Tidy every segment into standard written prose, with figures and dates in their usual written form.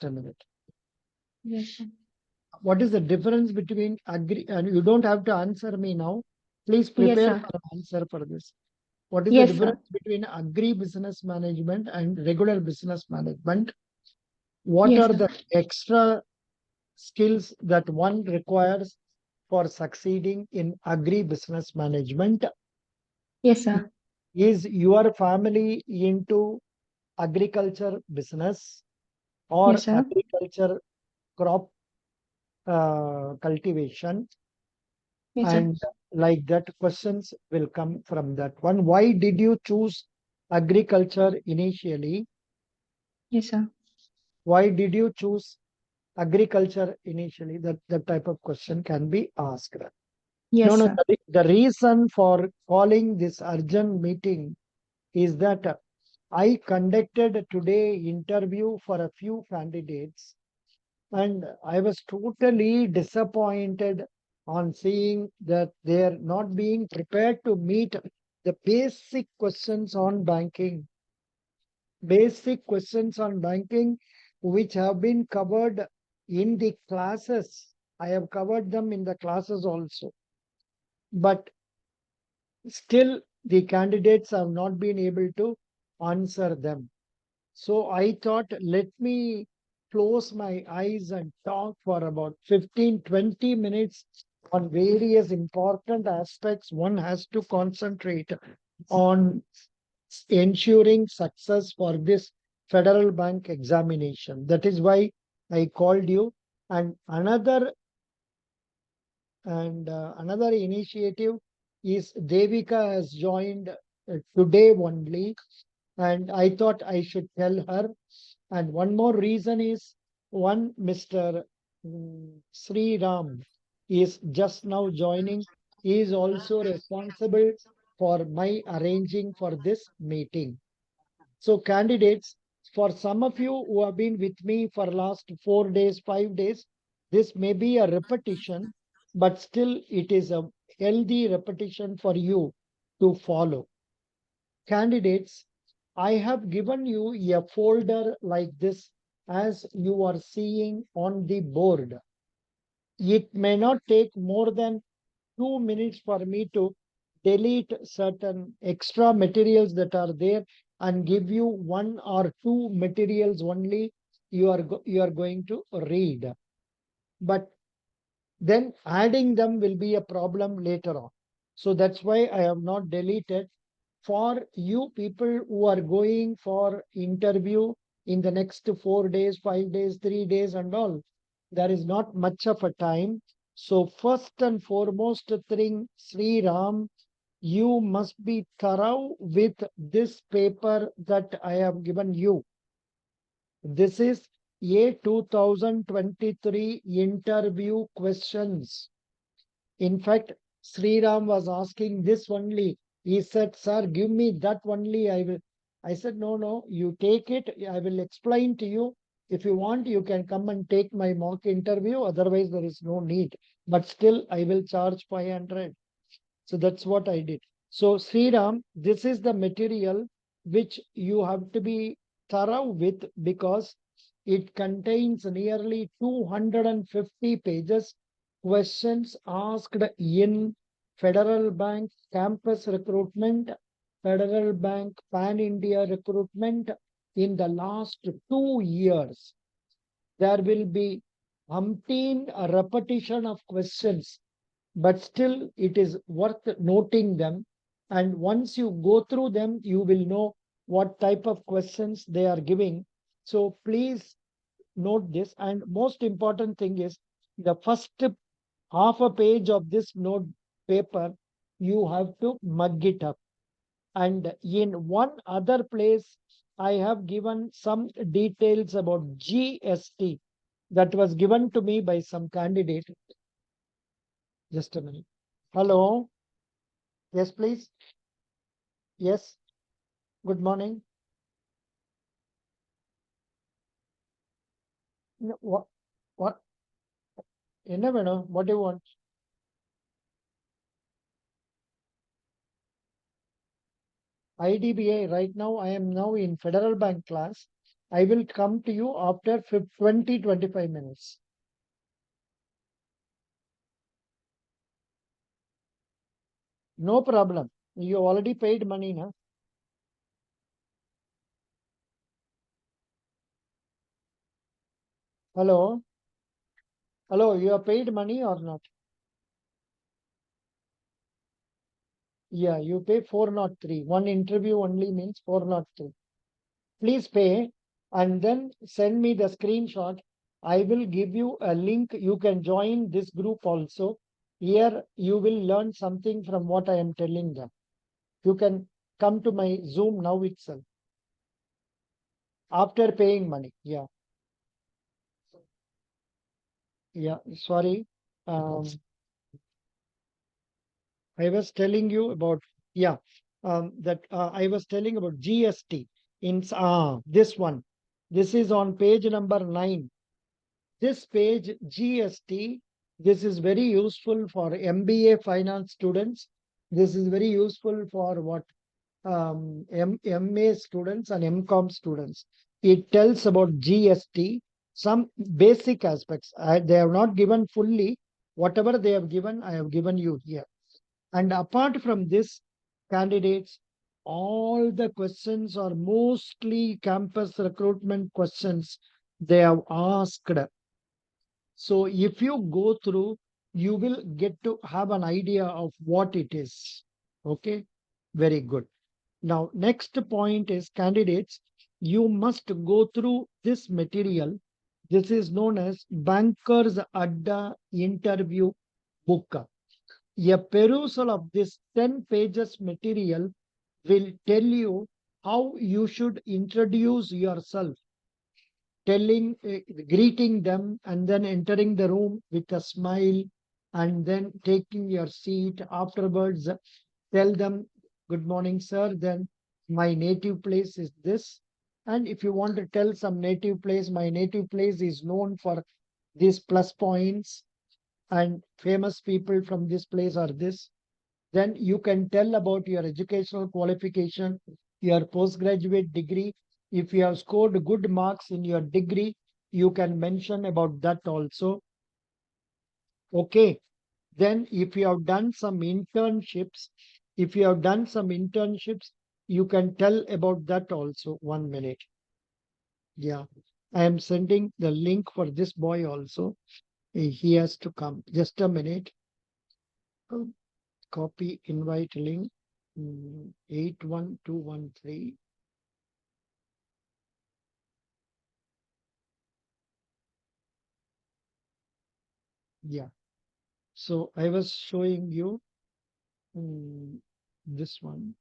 Just a minute. Yes, sir. What is the difference between agree? And you don't have to answer me now. Please Yes, prepare sir. for an answer for this. What is the Yes, sir. difference between agri-business management and regular business management? What Yes, are sir. the extra skills that one requires for succeeding in agri-business management? Yes, sir. Is your family into agriculture business or Yes, sir. agriculture crop cultivation? Yes, sir. And like that, questions will come from that one. Why did you choose agriculture initially? Yes, sir. Why did you choose agriculture initially? That type of question can be asked. No, Yes, no. sir. The reason for calling this urgent meeting is that I conducted today interview for a few candidates, and I was totally disappointed on seeing that they are not being prepared to meet the basic questions on banking. Basic questions on banking, which have been covered in the classes. I have covered them in the classes also. But still, the candidates have not been able to answer them. So I thought, let me close my eyes and talk for about 15-20 minutes on various important aspects one has to concentrate on ensuring success for this federal bank examination. That is why I called you. And another initiative is Devika has joined today only, and I thought I should tell her. And one more reason is one Mr. Sri Ram is just now joining. He is also responsible for my arranging for this meeting. So candidates, for some of you who have been with me for last 4 days, 5 days, this may be a repetition, but still it is a healthy repetition for you to follow. Candidates, I have given you a folder like this as you are seeing on the board. It may not take more than 2 minutes for me to delete certain extra materials that are there and give you one or two materials only you are going to read. But then adding them will be a problem later on. So that's why I have not deleted. For you people who are going for interview in the next 4 days, 5 days, 3 days and all, there is not much of a time. So first and foremost thing, Sri Ram, you must be thorough with this paper that I have given you. This is a 2023 interview questions. In fact, Sri Ram was asking this only. He said, "Sir, give me that only. I will." I said, "No, no, you take it. I will explain to you. If you want, you can come and take my mock interview. Otherwise, there is no need. But still, I will charge 500." So that's what I did. So, Sri Ram, this is the material which you have to be thorough with because it contains nearly 250 pages, questions asked in Federal Bank campus recruitment, Federal Bank Pan India recruitment in the last 2 years. There will be umpteen a repetition of questions, but still it is worth noting them. And once you go through them, you will know what type of questions they are giving. So please note this. And most important thing is the first half a page of this note paper, you have to mug it up. And in one other place, I have given some details about GST that was given to me by some candidate. Just a minute. Hello. Yes, please. Yes. Good morning. No, what? What? என்ன வேணும்? What do you want? IDBI. Right now, I am now in Federal Bank class. I will come to you after 20-25 minutes. No problem. You already paid money, na? Hello? Hello, you have paid money or not? Yeah, you pay 403. One interview only means 403. Please pay and then send me the screenshot. I will give you a link. You can join this group also. Here you will learn something from what I am telling them. You can come to my Zoom now itself after paying money. Yeah. Yeah. Sorry. Um, I was telling you about, yeah, that I was telling about GST in this one. This is on page number 9. This page GST, this is very useful for MBA finance students. This is very useful for what MA students and MCOM students. It tells about GST, some basic aspects. They have not given fully. Whatever they have given, I have given you here. And apart from this, candidates, all the questions are mostly campus recruitment questions they have asked. So if you go through, you will get to have an idea of what it is. Okay, very good. Now, next point is candidates, you must go through this material. This is known as Banker's Adda interview book. A perusal of this 10 pages material will tell you how you should introduce yourself, telling, greeting them, and then entering the room with a smile, and then taking your seat. Afterwards, tell them, "Good morning, sir. Then my native place is this." And if you want to tell some native place, my native place is known for these plus points, and famous people from this place are this. Then you can tell about your educational qualification, your postgraduate degree. If you have scored good marks in your degree, you can mention about that also. Okay. Then if you have done some internships, you can tell about that also. 1 minute. Yeah. I am sending the link for this boy also. He has to come. Just a minute. Copy invite link. 81213. Yeah. So I was showing you this one.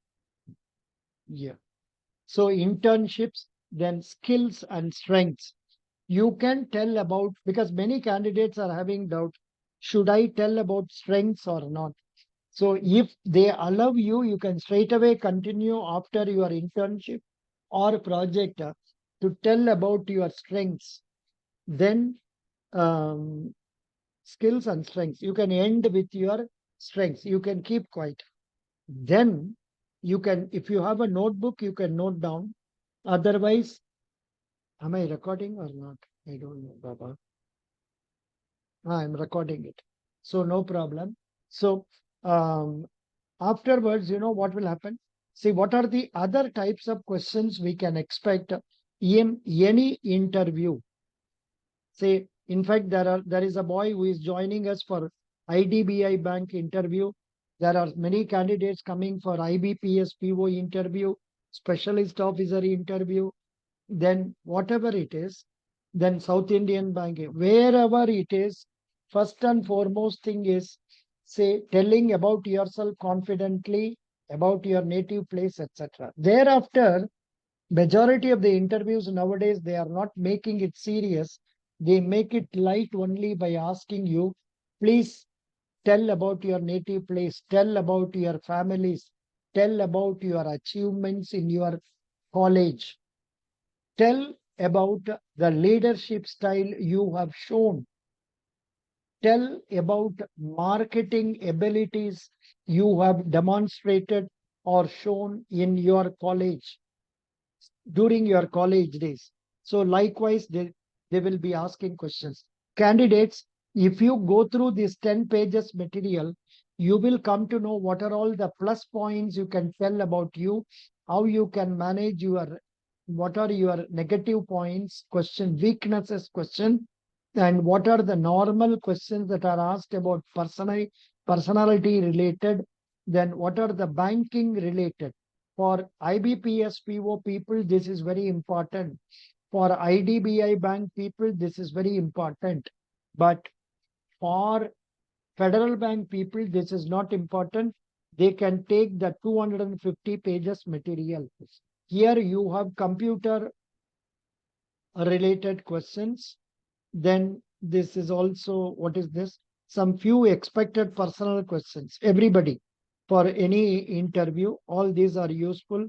Yeah. So internships, then skills and strengths. You can tell about, because many candidates are having doubt, should I tell about strengths or not? So if they allow you, you can straight away continue after your internship or project to tell about your strengths. Then um, skills and strengths. You can end with your strengths. You can keep quiet. Then you can, if you have a notebook, you can note down. Otherwise, am I recording or not? I don't know, Baba. I'm recording it. So no problem. So um, afterwards, you know what will happen? See, what are the other types of questions we can expect in any interview? Say, in fact, there is a boy who is joining us for IDBI Bank interview. There are many candidates coming for IBPS PO interview, specialist officer interview, then whatever it is, then South Indian Bank, wherever it is, first and foremost thing is, say, telling about yourself confidently, about your native place, etc. Thereafter, majority of the interviews nowadays, they are not making it serious. They make it light only by asking you, please tell about your native place, tell about your families, tell about your achievements in your college, tell about the leadership style you have shown, tell about marketing abilities you have demonstrated or shown in your college during your college days. So likewise, they will be asking questions. Candidates, if you go through this 10 pages material, you will come to know what are all the plus points you can tell about you, how you can manage your, what are your negative points, question, weaknesses question, and what are the normal questions that are asked about personality related, then what are the banking related. For IBPS PO people, this is very important. For IDBI bank people, this is very important. But for Federal Bank people, this is not important. They can take the 250 pages material. Here you have computer related questions. Then this is also, what is this? Some few expected personal questions. Everybody, for any interview, all these are useful.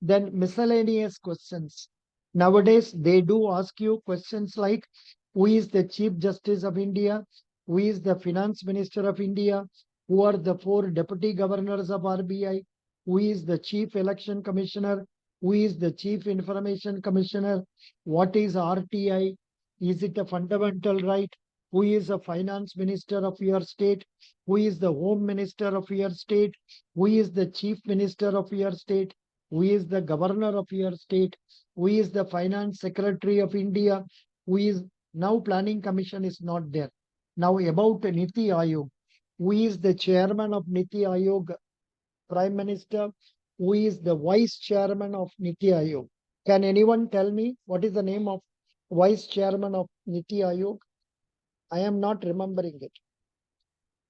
Then miscellaneous questions. Nowadays, they do ask you questions like, who is the Chief Justice of India? Who is the Finance Minister of India? Who are the 4 Deputy Governors of RBI? Who is the Chief Election Commissioner? Who is the Chief Information Commissioner? What is RTI? Is it a fundamental right? Who is the finance minister of your state? Who is the home minister of your state? Who is the chief minister of your state? Who is the governor of your state? Who is the finance secretary of India? Who is now planning commission is not there. Now about Niti Ayog. Who is the chairman of Niti Ayog? Prime Minister. Who is the vice chairman of Niti Ayog? Can anyone tell me what is the name of vice chairman of Niti Ayog? I am not remembering it.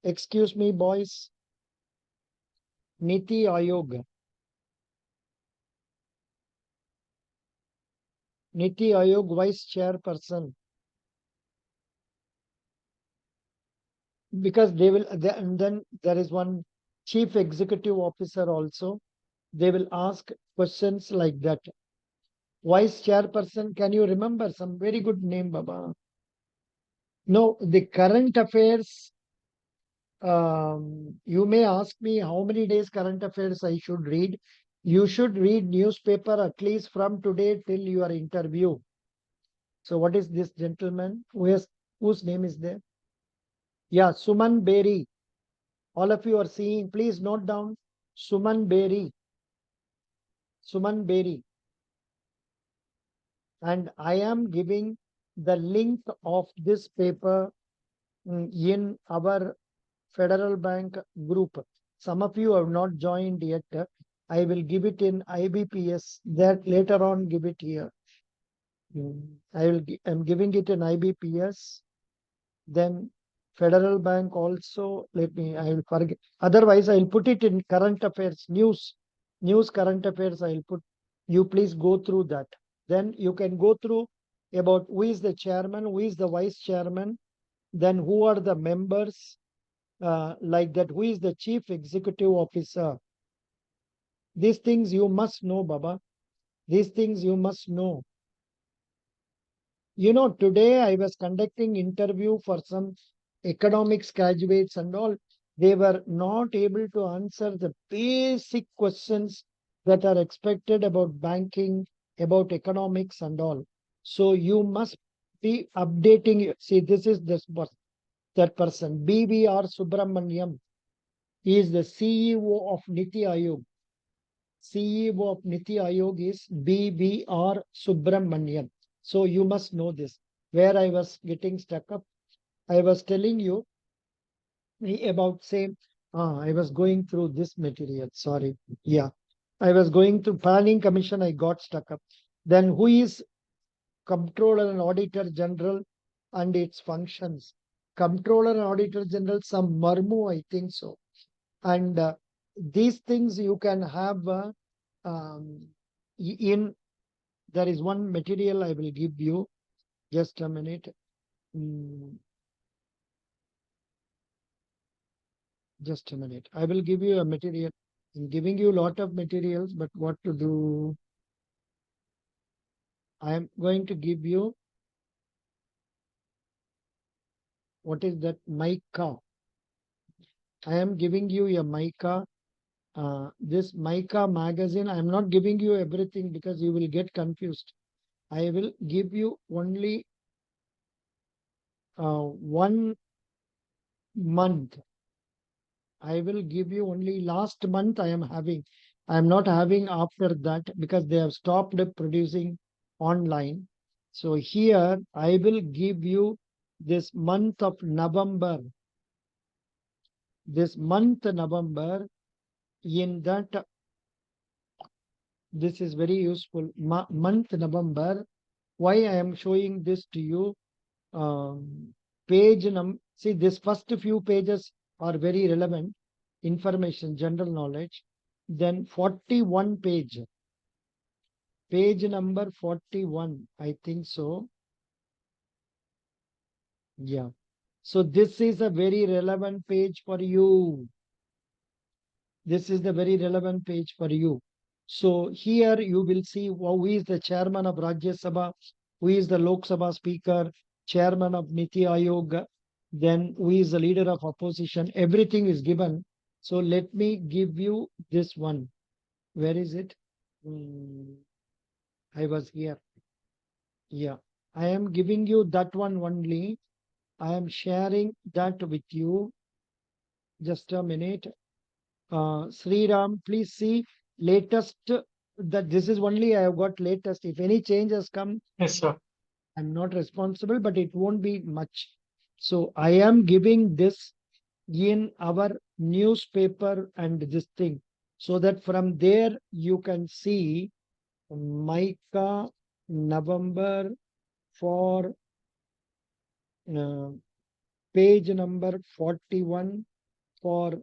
Excuse me, boys. Niti Ayog. Niti Ayog vice chairperson. Because they will, and then there is one chief executive officer also. They will ask questions like that. Vice chairperson, can you remember some very good name, Baba? No, the current affairs. You may ask me how many days current affairs I should read. You should read newspaper at least from today till your interview. So what is this gentleman? Whose name is there? Yeah, Suman Berry. All of you are seeing, please note down Suman Berry. Suman Berry. And I am giving the link of this paper in our Federal Bank group. Some of you have not joined yet. I will give it in IBPS. That later on give it here. I'm giving it in IBPS. Then Federal Bank also. I will forget. Otherwise, I'll put it in current affairs, news current affairs. I'll put. You please go through that. Then you can go through about who is the chairman, who is the vice chairman, then who are the members, like that, who is the chief executive officer. These things you must know, Baba. These things you must know. You know, today I was conducting interview for some economics graduates and all. They were not able to answer the basic questions that are expected about banking, about economics and all. So you must be updating. See, this is that person, BVR Subramaniam. He is the CEO of Niti Ayog. CEO of Niti Ayog is BVR Subramanian. So you must know this. Where I was getting stuck up, I was telling you about same. I was going through this material. Sorry. Yeah. I was going through planning commission. I got stuck up. Then who is Comptroller and Auditor General and its functions? Comptroller and Auditor General, some Marmu, I think so. And these things you can have in, there is one material I will give you. Just a minute. Just a minute. I will give you a material. I'm giving you a lot of materials, but what to do? I am going to give you, what is that? Mica. I am giving you a Mica. This Mica magazine, I am not giving you everything because you will get confused. I will give you only 1 month. I will give you only last month I am having. I am not having after that because they have stopped producing online. So here I will give you this month of November. This month November, in that this is very useful. Month November. Why I am showing this to you? Page see, this first few pages are very relevant information, general knowledge. Then 41 page number 41, I think so. Yeah. So this is a very relevant page for you. This is the very relevant page for you. So here you will see who is the chairman of Rajya Sabha, who is the Lok Sabha speaker, chairman of Niti Aayog, then who is the leader of opposition. Everything is given. So let me give you this one. Where is it? I was here. Yeah, I am giving you that one only. I am sharing that with you. Just a minute. Sri Ram, please see latest. That this is only I have got latest. If any change has come, Yes, sir. I'm not responsible, but it won't be much. So I am giving this in our newspaper and this thing, so that from there you can see Micah November for uh, page number 41 for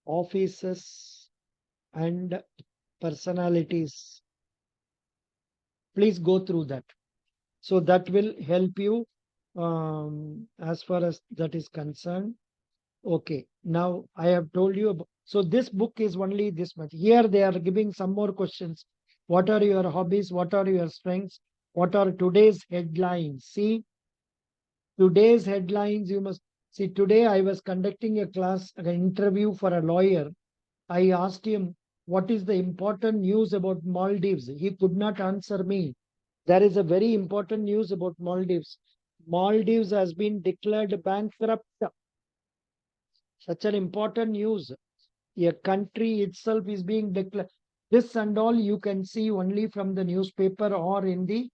offices and personalities. Please go through that. So that will help you as far as that is concerned. Okay, now I have told you about, so this book is only this much. Here they are giving some more questions. What are your hobbies? What are your strengths? What are today's headlines? See, today's headlines you must see. Today I was conducting a class, an interview for a lawyer. I asked him, what is the important news about Maldives? He could not answer me. There is a very important news about Maldives. Maldives has been declared bankrupt. Such an important news. A country itself is being declared. This and all you can see only from the newspaper or in the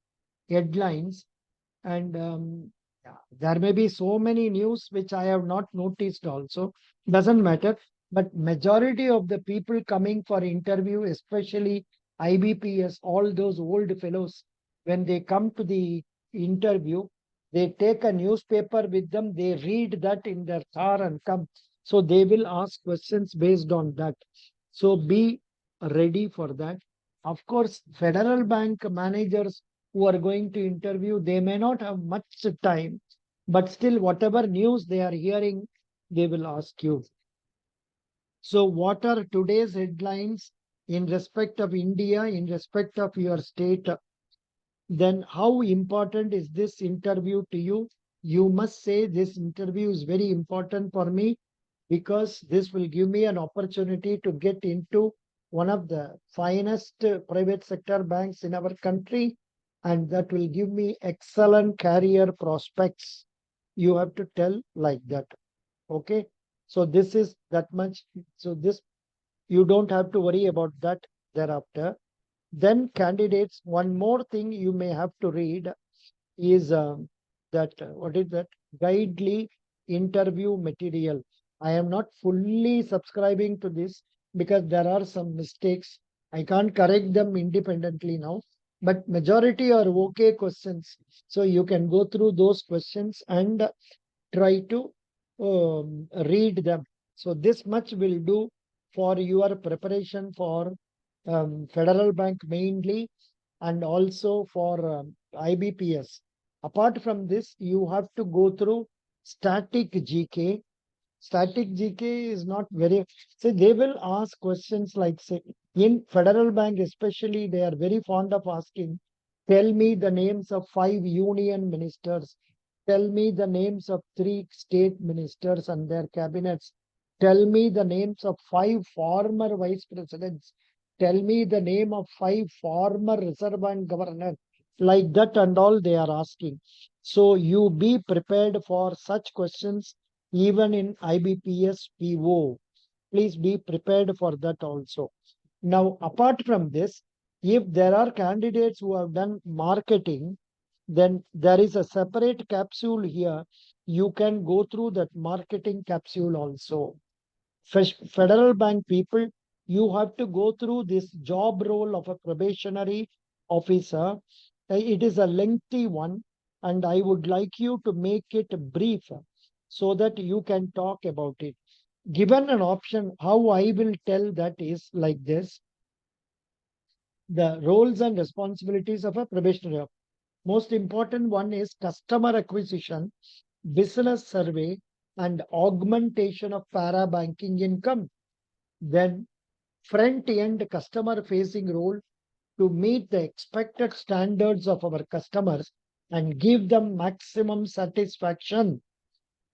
headlines. And yeah, there may be so many news which I have not noticed also. Doesn't matter. But majority of the people coming for interview, especially IBPS, all those old fellows, when they come to the interview, they take a newspaper with them, they read that in their car and come. So they will ask questions based on that. So be ready for that. Of course, Federal Bank managers who are going to interview, they may not have much time, but still, whatever news they are hearing, they will ask you. So, what are today's headlines in respect of India, in respect of your state? Then, how important is this interview to you? You must say this interview is very important for me because this will give me an opportunity to get into one of the finest private sector banks in our country, and that will give me excellent career prospects. You have to tell like that. Okay. So this is that much. So this, you don't have to worry about that thereafter. Then candidates, one more thing you may have to read is that what is that guidely interview material. I am not fully subscribing to this because there are some mistakes. I can't correct them independently now, but majority are okay questions. So you can go through those questions and try to read them. So this much will do for your preparation for Federal Bank mainly, and also for IBPS. Apart from this, you have to go through static GK. Static GK is not very, say they will ask questions like, say, in Federal Bank especially, they are very fond of asking, tell me the names of 5 union ministers, tell me the names of 3 state ministers and their cabinets, tell me the names of 5 former vice presidents, tell me the name of 5 former Reserve Bank governors, like that and all they are asking. So you be prepared for such questions even in IBPS PO. Please be prepared for that also. Now, apart from this, if there are candidates who have done marketing, then there is a separate capsule here. You can go through that marketing capsule also. Federal Bank people, you have to go through this job role of a probationary officer. It is a lengthy one, and I would like you to make it brief so that you can talk about it. Given an option, how I will tell that is like this: the roles and responsibilities of a probationary officer. Most important one is customer acquisition, business survey, and augmentation of para banking income. Then front-end customer-facing role to meet the expected standards of our customers and give them maximum satisfaction.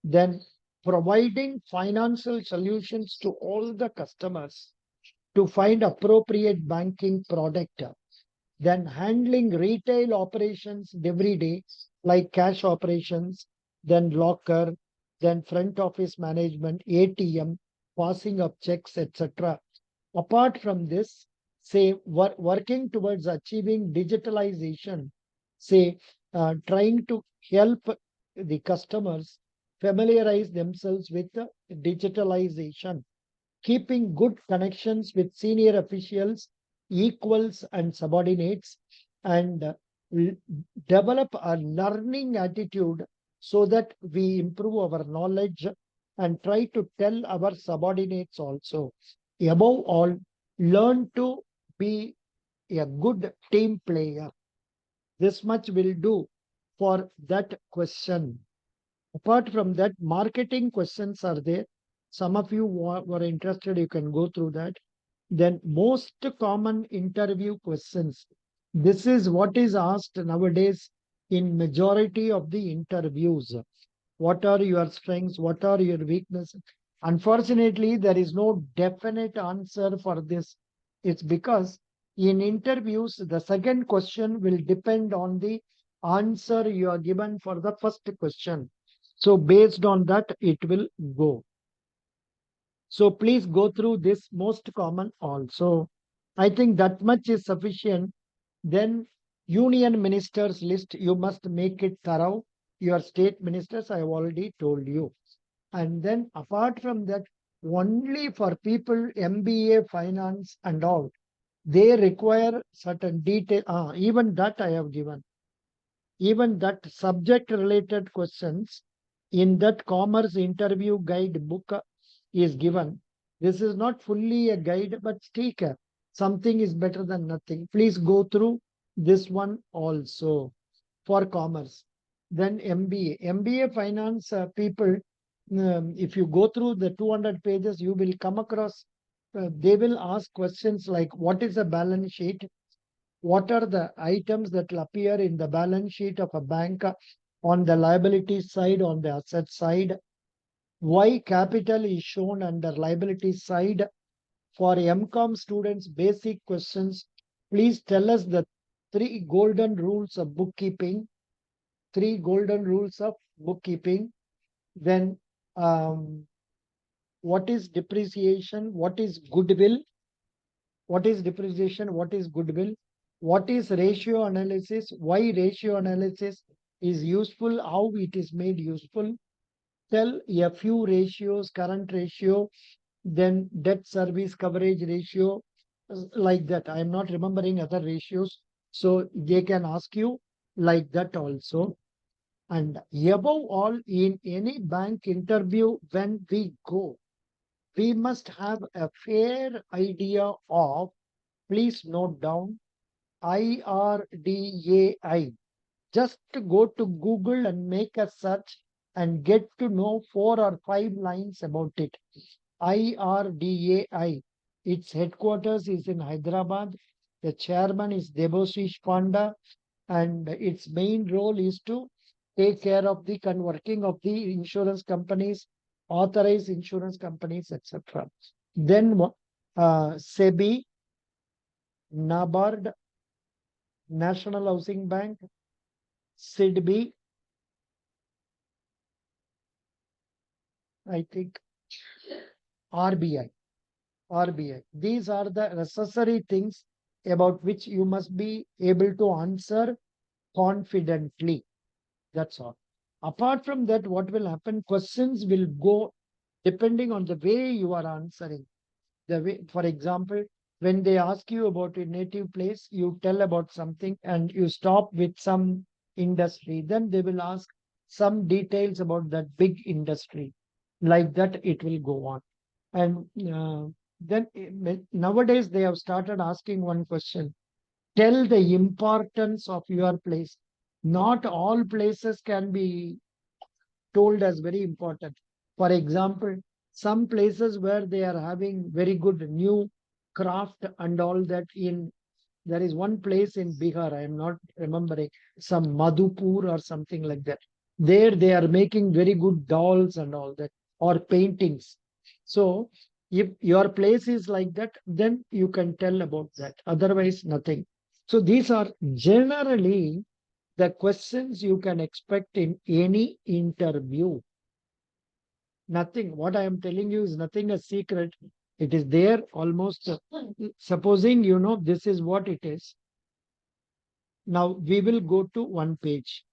Then providing financial solutions to all the customers to find appropriate banking product. Then handling retail operations every day, like cash operations, then locker, then front office management, ATM, passing of checks, etc. Apart from this, say working towards achieving digitalization, say trying to help the customers familiarize themselves with the digitalization, keeping good connections with senior officials, equals, and subordinates, and develop a learning attitude so that we improve our knowledge and try to tell our subordinates also. Above all, learn to be a good team player. This much will do for that question. Apart from that, marketing questions are there. Some of you were interested, you can go through that. Then most common interview questions. This is what is asked nowadays in majority of the interviews. What are your strengths? What are your weaknesses? Unfortunately, there is no definite answer for this. It's because in interviews, the second question will depend on the answer you are given for the first question. So based on that, it will go. So please go through this most common also. I think that much is sufficient. Then union ministers list, you must make it thorough. Your state ministers, I have already told you. And then apart from that, only for people MBA finance and all, they require certain detail. Even that I have given. Even that subject related questions in that commerce interview guide book is given. This is not fully a guide, but take care. Something is better than nothing. Please go through this one also for commerce. Then MBA finance people, if you go through the 200 pages, you will come across, they will ask questions like what is a balance sheet? What are the items that will appear in the balance sheet of a bank on the liability side, on the asset side? Why capital is shown under liability side? For MCOM students, basic questions. Please tell us the 3 golden rules of bookkeeping. 3 golden rules of bookkeeping. Then what is depreciation? What is goodwill? What is depreciation? What is goodwill? What is ratio analysis? Why ratio analysis is useful? How it is made useful? Tell a few ratios, current ratio, then debt service coverage ratio, like that. I am not remembering other ratios. So they can ask you like that also. And above all, in any bank interview, when we go, we must have a fair idea of, please note down, IRDAI. Just go to Google and make a search and get to know 4 or 5 lines about it. IRDAI. Its headquarters is in Hyderabad. The chairman is Deboshish Panda, and its main role is to take care of the working of the insurance companies, authorized insurance companies, etc. Then SEBI, NABARD, National Housing Bank, SIDB, I think RBI. RBI. These are the necessary things about which you must be able to answer confidently. That's all. Apart from that, what will happen? Questions will go depending on the way you are answering. The way, for example, when they ask you about your native place, you tell about something and you stop with some industry. Then they will ask some details about that big industry. Like that, it will go on. And then nowadays they have started asking one question. Tell the importance of your place. Not all places can be told as very important. For example, some places where they are having very good new craft and all that in there is one place in Bihar, I am not remembering, some Madhupur or something like that. There they are making very good dolls and all that, or paintings. So if your place is like that, then you can tell about that. Otherwise, nothing. So these are generally the questions you can expect in any interview. Nothing. What I am telling you is nothing a secret. It is there almost. Supposing you know this is what it is. Now we will go to one page.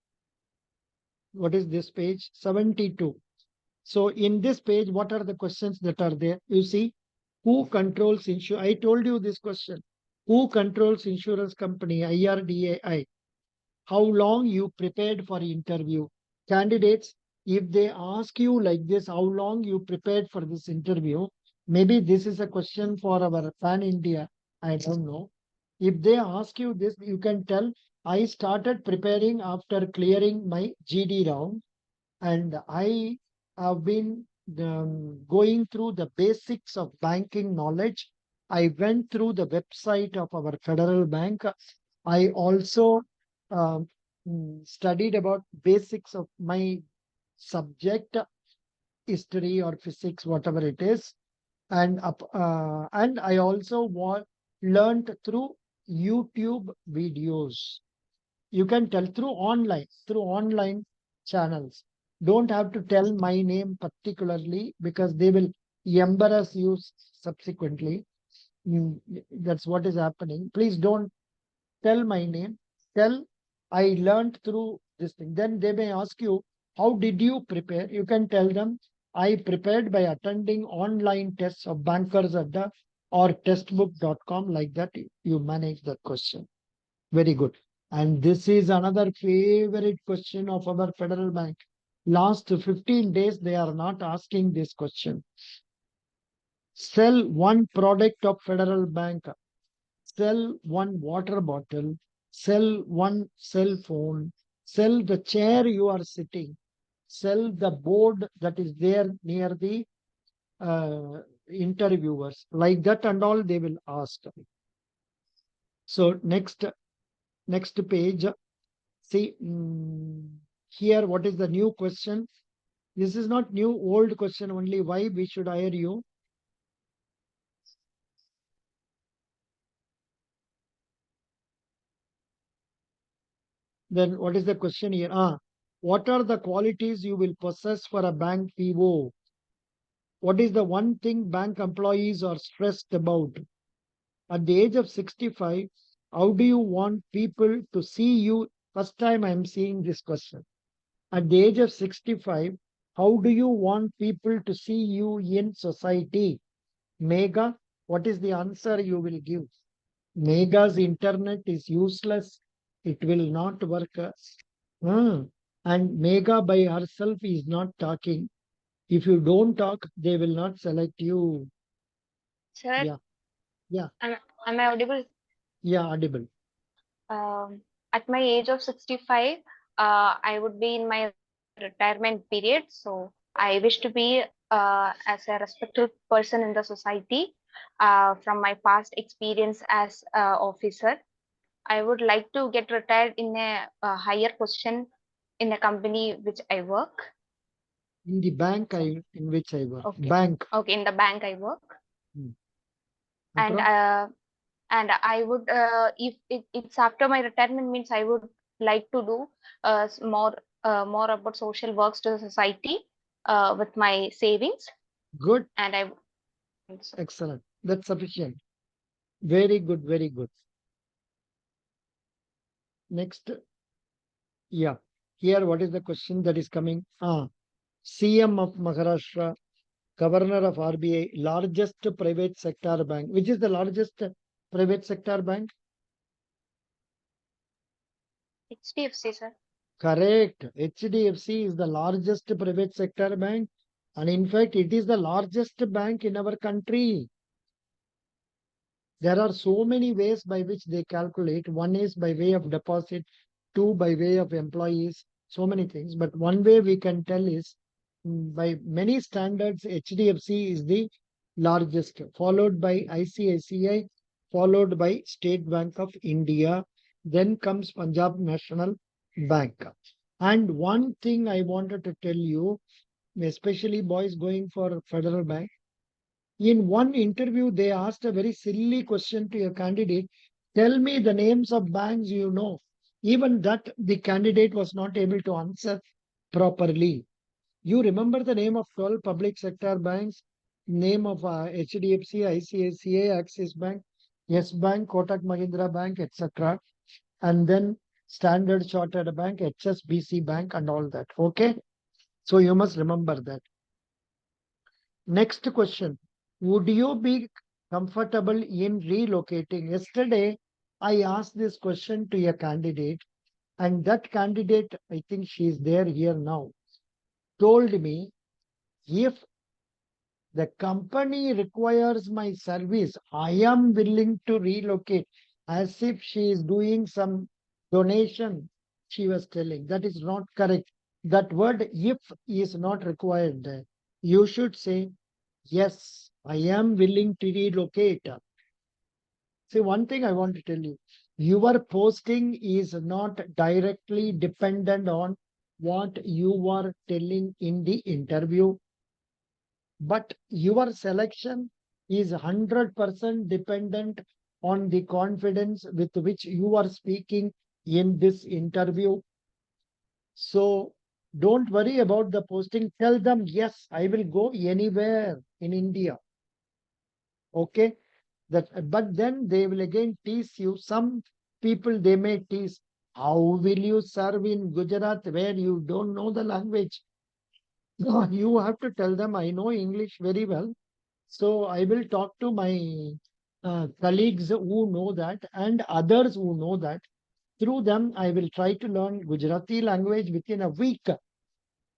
What is this page? 72. So in this page, what are the questions that are there? You see, who controls insurance? I told you this question. Who controls insurance company? IRDAI. How long you prepared for interview? Candidates, if they ask you like this, how long you prepared for this interview? Maybe this is a question for our Pan India. I don't know. If they ask you this, you can tell, I started preparing after clearing my GD round, and I have been going through the basics of banking knowledge. I went through the website of our federal bank. I also um, studied about basics of my subject, history or physics, whatever it is, and I also learned through YouTube videos. You can tell through online channels. Don't have to tell my name particularly because they will embarrass you subsequently. That's what is happening. Please don't tell my name. Tell I learned through this thing. Then they may ask you, how did you prepare? You can tell them, I prepared by attending online tests of Bankers Adda or testbook.com. Like that, you manage the question. Very good. And this is another favorite question of our federal bank. Last 15 days, they are not asking this question. Sell one product of federal bank, sell one water bottle, sell one cell phone, sell the chair you are sitting, sell the board that is there near the interviewers. Like that and all they will ask. So next page. See, here, what is the new question? This is not new, old question only. Why we should hire you? Then what is the question here? What are the qualities you will possess for a bank PO? What is the one thing bank employees are stressed about? At the age of 65, how do you want people to see you? First time I am seeing this question. At the age of 65, how do you want people to see you in society? Mega, what is the answer you will give? Mega's internet is useless. It will not work. And Mega by herself is not talking. If you don't talk, they will not select you. Sir, Yeah, yeah, am I audible? yeah, audible. At my age of 65, I would be in my retirement period. So I wish to be as a respected person in the society. From my past experience as a officer, I would like to get retired in a higher position in the company which I work. In the bank So, in which I work. okay, Bank. okay, in the bank I work, Hmm. and Apro? and I would, if it's after my retirement, means I would like to do more about social works to the society with my savings, Good. and I would. Excellent. That's sufficient. Very good. Very good. Next. Yeah. Here, what is the question that is coming? CM of Maharashtra, Governor of RBI, largest private sector bank. Which is the largest private sector bank? HDFC, sir. Correct. HDFC is the largest private sector bank. And in fact, it is the largest bank in our country. There are so many ways by which they calculate. One is by way of deposit, two by way of employees, so many things. But one way we can tell is by many standards, HDFC is the largest, followed by ICICI, followed by State Bank of India. Then comes Punjab National Bank. And one thing I wanted to tell you, especially boys going for Federal Bank, in one interview, they asked a very silly question to a candidate. Tell me the names of banks you know. Even that the candidate was not able to answer properly. You remember the name of 12 public sector banks, name of HDFC, ICICI, Axis Bank, Yes Bank, Kotak Mahindra Bank, etc. And then Standard Chartered Bank, HSBC Bank, and all that. Okay. So you must remember that. Next question. Would you be comfortable in relocating? Yesterday, I asked this question to a candidate, and that candidate, I think she is there here now, told me if the company requires my service, I am willing to relocate, as if she is doing some donation. She was telling that is not correct. That word if is not required there. You should say, yes, I am willing to relocate. See, one thing I want to tell you, your posting is not directly dependent on what you are telling in the interview, but your selection is 100% dependent on the confidence with which you are speaking in this interview. So don't worry about the posting. Tell them, yes, I will go anywhere in India. Okay. But then they will again tease you. Some people they may tease. How will you serve in Gujarat where you don't know the language? No, you have to tell them I know English very well. So I will talk to my colleagues who know that and others who know that. Through them, I will try to learn Gujarati language within a week.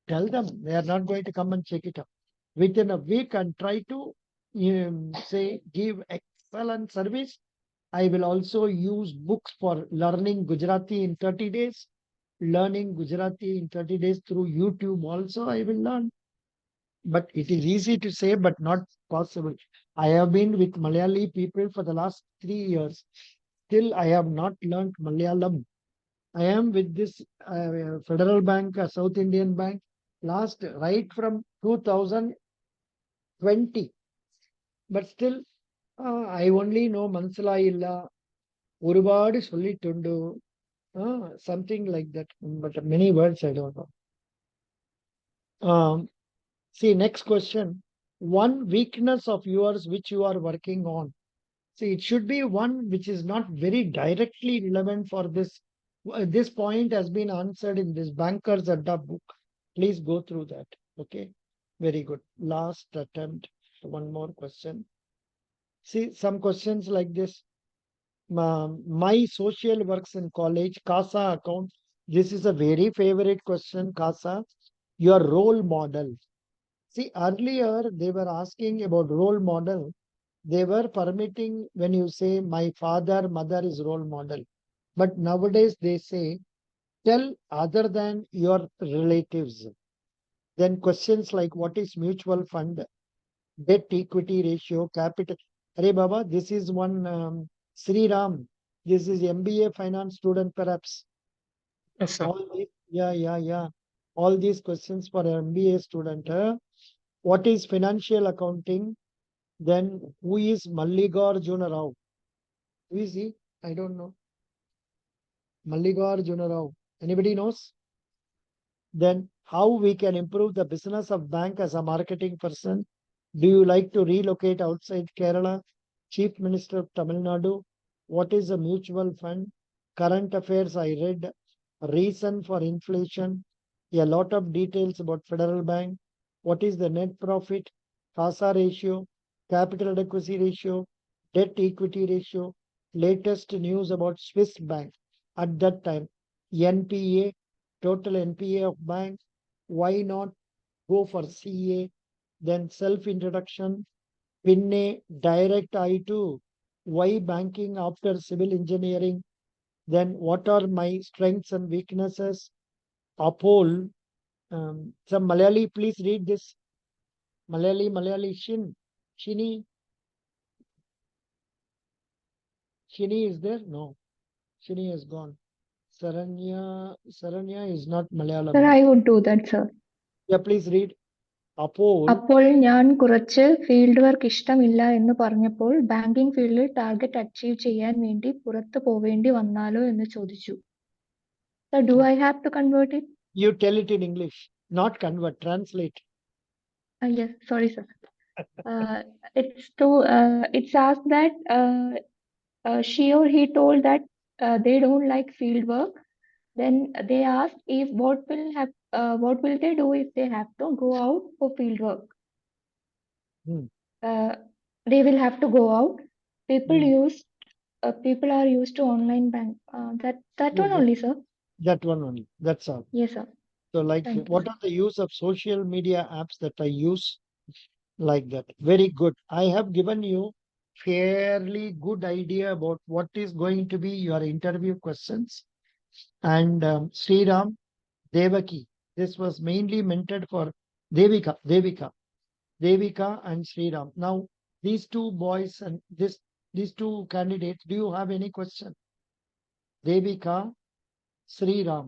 Tell them they are not going to come and check it up. Within a week and try to say give excellent service. I will also use books for learning Gujarati in 30 days. Learning Gujarati in 30 days through YouTube also I will learn. But it is easy to say, but not possible. I have been with Malayali people for the last 3 years. Still, I have not learned Malayalam. I am with this Federal Bank, South Indian Bank, last right from 2020. But still, I only know Mansala illa, Urubadu Sollitundu, something like that. But many words I don't know. See, next question. One weakness of yours which you are working on. See, it should be one which is not very directly relevant for this. This point has been answered in this Bankers Adda book. Please go through that. Okay. Very good. Last attempt. One more question. See, some questions like this. My social works in college, CASA account. This is a very favorite question, CASA. Your role model. See, earlier they were asking about role model. They were permitting when you say my father, mother is role model. But nowadays they say, tell other than your relatives. Then questions like what is mutual fund, debt equity ratio, capital. Hey Baba, this is one Sri Ram. This is MBA finance student perhaps. Yes, sir. All these, yeah. All these questions for MBA student. What is financial accounting? Then who is Mallikarjuna Rao? Who is he? I don't know. Mallikarjuna Rao. Anybody knows? Then how we can improve the business of bank as a marketing person? Do you like to relocate outside Kerala? Chief Minister of Tamil Nadu? What is a mutual fund? Current affairs I read. Reason for inflation. A lot of details about Federal Bank. What is the net profit? CASA ratio, capital adequacy ratio, debt equity ratio. Latest news about Swiss Bank. At that time, NPA, total NPA of bank. Why not go for CA? Then self introduction, PIN direct I2, why banking after civil engineering, then what are my strengths and weaknesses, uphold. Some Malayali, please read this. Malayali, Shini is there? No, Shini is gone. Saranya is not Sir, Malayalam. I would do that, sir. Yeah, please read. Uphold. അപ്പോൾ ഞാൻ കുറച്ച് field work ഇഷ്ടമില്ല എന്ന് പറഞ്ഞപ്പോൾ banking ഫീൽഡിൽ target achieve ചെയ്യാൻ വേണ്ടി പുറത്തു പോവേണ്ടി വന്നാലോ എന്ന് ചോദിച്ചു. Sir, do I have to convert it? You tell it in English, not convert, translate. Yes, sorry, sir. It's asked that she or he told that they don't like field work. Then they asked if what will they do if they have to go out for field work. Hmm. They will have to go out. People Hmm. people are used to online bank. That Yeah, one only, sir. That one only. That's all. Yes, sir. So, like, Thank you, what sir. are the use of social media apps that I use? Like that. Very good. I have given you fairly good idea about what is going to be your interview questions. And Sriram, Devaki. This was mainly meant for Devika and Sriram. Now, these two boys and these two candidates, do you have any question? Devika, Sriram.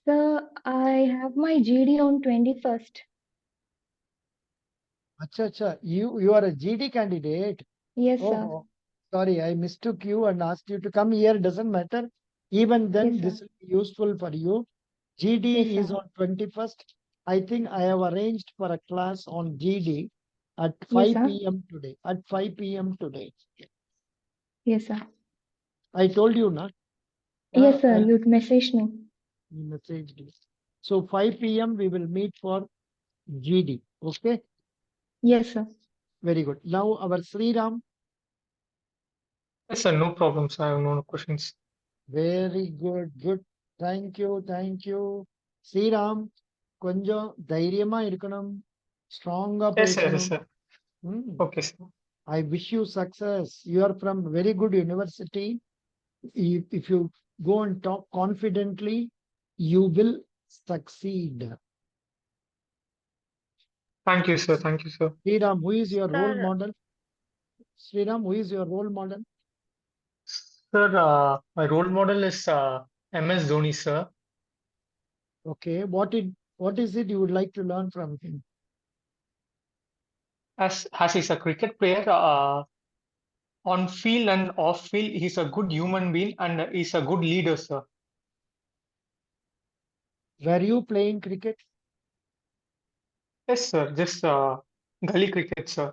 Sir, I have my GD on 21st. Acha, you are a GD candidate. Yes, sir. Oh, sorry, I mistook you and asked you to come here. Doesn't matter. Even then, Yes, this sir. will be useful for you. GD Yes, is sir. on 21st. I think I have arranged for a class on GD at Yes, 5 sir. p.m. today. At 5 p.m. today. Yes, sir. I told you, not. Yes, sir. I You messaged me. messaged you. So 5 p.m. we will meet for GD. Okay. Yes, sir. Very good. Now our Sriram. Yes, sir, no problems. I have no questions. Very good. Good. Thank you. Sriram, கொஞ்சம் தைரியமா இருக்கணும். ஸ்ட்ராங்கா Yes, sir, yes, பேசணும். sir. Okay, sir. I wish you success. You are from very good university. If you go and talk confidently, you will succeed. Thank you, sir. Thank you, sir. Sriram, who is your role Sir, model? Sriram, who is your role model? Sir, my role model is MS Dhoni, sir. Okay. What is it you would like to learn from him? As he's a cricket player, on field and off field, he's a good human being and he's a good leader, sir. Were you playing cricket? Yes, sir. Just gully cricket, sir.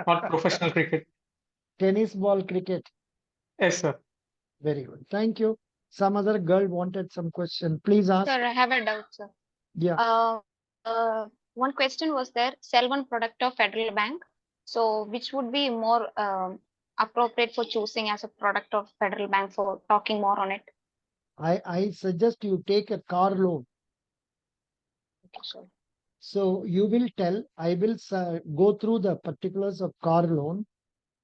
Not professional cricket. Tennis ball cricket. Yes, sir. Very good. Thank you. Some other girl wanted some question. Please ask. sir, I have a doubt, sir. Yeah. One question was there, sell one product of Federal Bank. So which would be more appropriate for choosing as a product of Federal Bank for talking more on it? I suggest you take a car loan. Okay, sure. So you will tell, I will go through the particulars of car loan.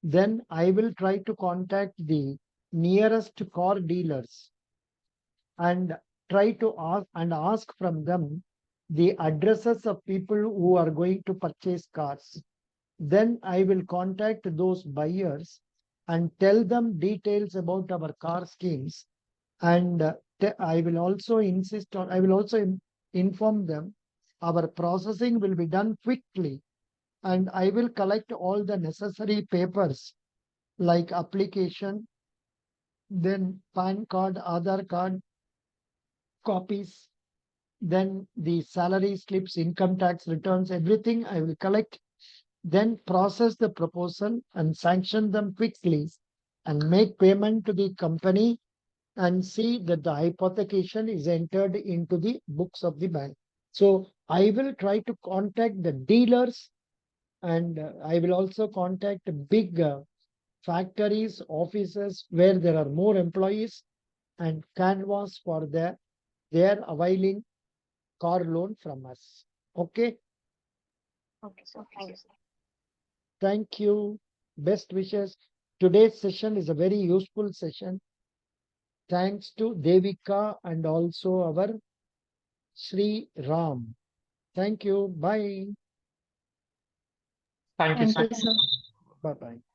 Then I will try to contact the nearest car dealers and try to ask from them the addresses of people who are going to purchase cars. Then I will contact those buyers and tell them details about our car schemes. And I will also inform them our processing will be done quickly, and I will collect all the necessary papers like application, then PAN card, Aadhaar card copies, then the salary slips, income tax returns, everything I will collect, then process the proposal and sanction them quickly and make payment to the company and see that the hypothecation is entered into the books of the bank. So I will try to contact the dealers, and I will also contact big factories, offices where there are more employees and canvas for their availing car loan from us. Okay, Okay, sir. Thank you, sir. thank you. Best wishes. Today's session is a very useful session. Thanks to Devika and also our Sri Ram. Thank you. Bye. Thank you, Thank sir. you, sir. Bye bye.